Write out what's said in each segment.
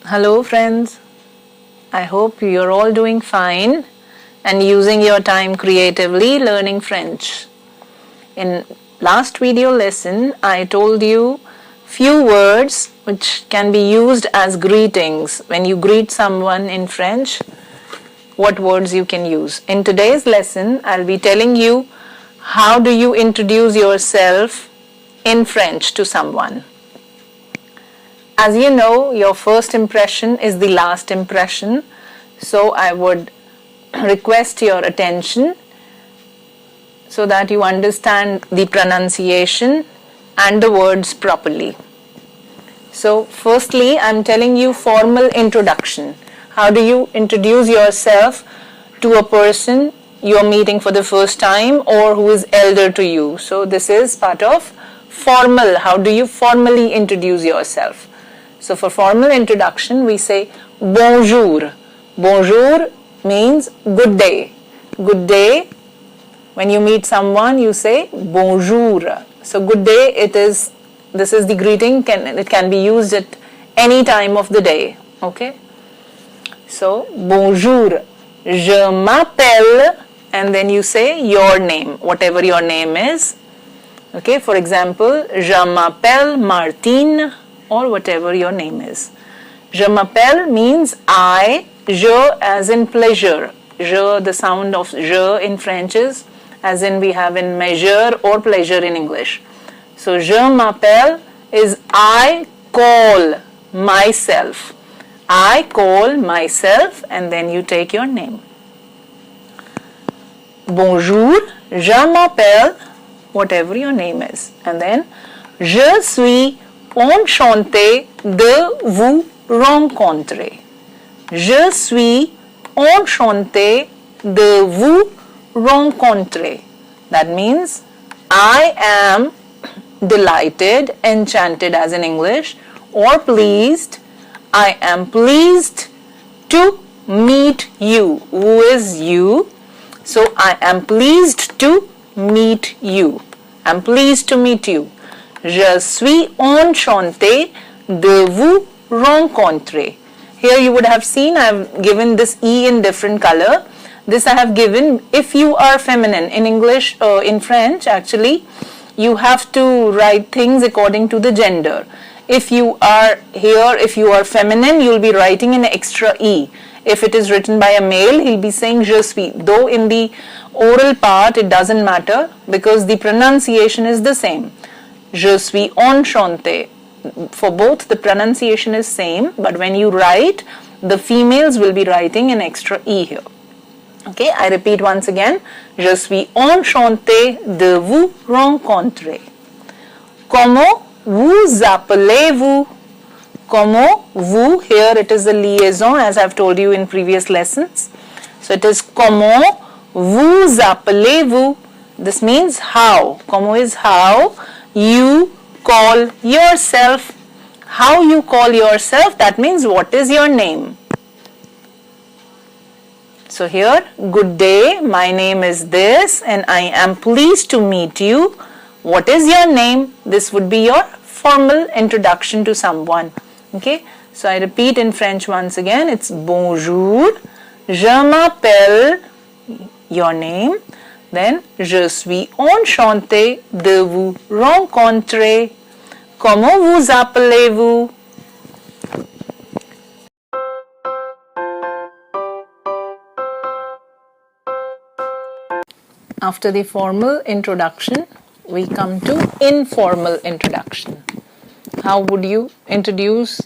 Hello friends, I hope you're all doing fine and using your time creatively learning French. In last video lesson, I told you few words which can be used as greetings. When you greet someone in French, what words you can use. In today's lesson, I'll be telling you how do you introduce yourself in French to someone. As you know, your first impression is the last impression, so I would request your attention so that you understand the pronunciation and the words properly. So firstly, I'm telling you formal introduction. How do you introduce yourself to a person you're meeting for the first time or who is elder to you? So this is part of formal. How do you formally introduce yourself? So for formal introduction, we say bonjour. Bonjour means good day. Good day. When you meet someone, you say bonjour. So good day, this is the greeting. It can be used at any time of the day. Okay. So bonjour. Je m'appelle, and then you say your name, whatever your name is. Okay. For example, je m'appelle Martine, or whatever your name is. Je m'appelle means I, je as in pleasure. Je, the sound of je in French is as in we have in measure or pleasure in English. So je m'appelle is I call myself. I call myself, and then you take your name. Bonjour, je m'appelle, whatever your name is. And then je suis enchanté de vous rencontrer. Je suis enchanté de vous rencontrer. That means I am delighted, enchanted as in English, or pleased. I am pleased to meet you. Who is you? So I am pleased to meet you. I'm pleased to meet you. Je suis enchanté de vous rencontrer. Here you would have seen I have given this E in different color. This I have given if you are feminine. In English, in French actually, you have to write things according to the gender. If you are here, if you are feminine, you'll be writing an extra E. If it is written by a male, he'll be saying je suis. Though in the oral part it doesn't matter because the pronunciation is the same. Je suis enchanté. For both the pronunciation is same, but when you write, the females will be writing an extra E here. Okay, I repeat once again. Je suis enchanté de vous rencontrer. Comment vous appelez-vous? Comment vous, here it is the liaison as I've told you in previous lessons. So it is comment vous appelez-vous. This means how. Comment is how you call yourself. How you call yourself, that means what is your name. So here, good day, my name is this and I am pleased to meet you. What is your name? This would be your formal introduction to someone. Okay, so I repeat in French once again, it's bonjour, je m'appelle, your name. Then, je suis enchanté de vous rencontrer. Comment vous appelez-vous? After the formal introduction, we come to informal introduction. How would you introduce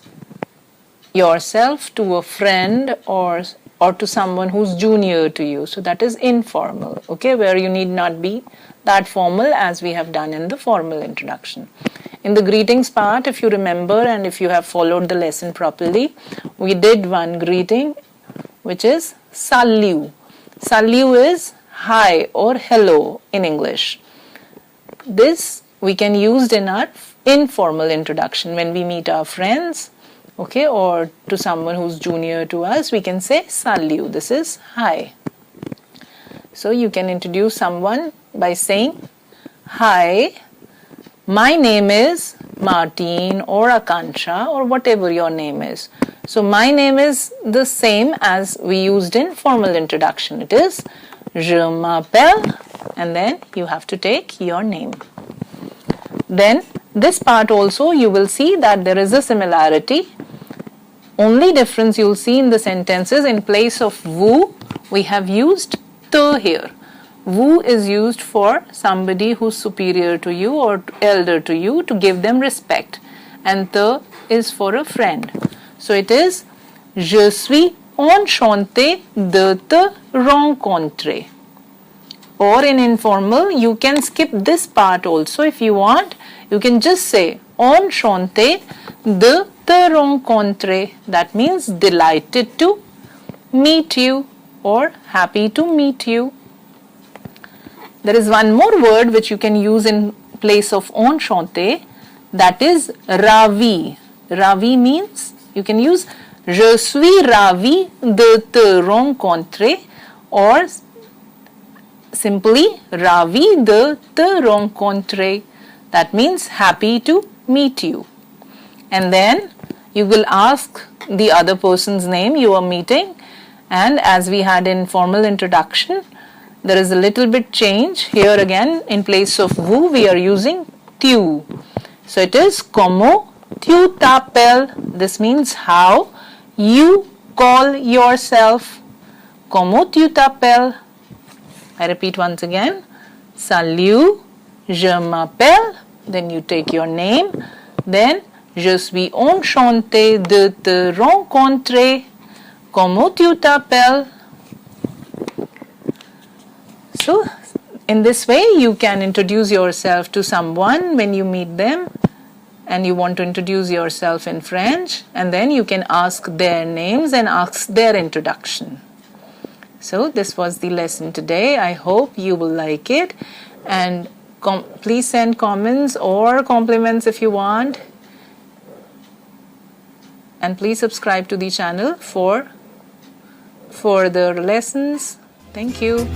yourself to a friend or to someone who's junior to you? So that is informal, okay, where you need not be that formal as we have done in the formal introduction. In the greetings part, if you remember and if you have followed the lesson properly, we did one greeting which is salut. Salut is hi or hello in English. This we can use in our informal introduction when we meet our friends. Okay, or to someone who's junior to us, we can say salut. This is hi. So you can introduce someone by saying, hi, my name is Martin or Akansha or whatever your name is. So my name is the same as we used in formal introduction. It is Je m'appelle, and then you have to take your name. Then this part also you will see that there is a similarity. Only difference you'll see in the sentences, in place of vous, we have used te here. Vous is used for somebody who's superior to you or elder to you, to give them respect. And te is for a friend. So it is Je suis enchanté de te rencontrer. Or in informal, you can skip this part also if you want. You can just say enchanté de te rencontrer. That means delighted to meet you or happy to meet you. There is one more word which you can use in place of enchanté, that is ravi. Ravi means you can use je suis ravi de te rencontrer or simply ravi de te rencontrer. That means happy to meet you. And then you will ask the other person's name you are meeting, and as we had in formal introduction, there is a little bit change. Here again, in place of vous, we are using tu. So it is comment tu t'appelles. This means how you call yourself. Comment tu t'appelles? I repeat once again. Salut, je m'appelle. Then you take your name. Then je suis enchanté de te rencontrer. Comment tu t'appelles? So, in this way, you can introduce yourself to someone when you meet them and you want to introduce yourself in French, and then you can ask their names and ask their introduction. So, this was the lesson today. I hope you will like it, and please send comments or compliments if you want, and please subscribe to the channel for further lessons. Thank you.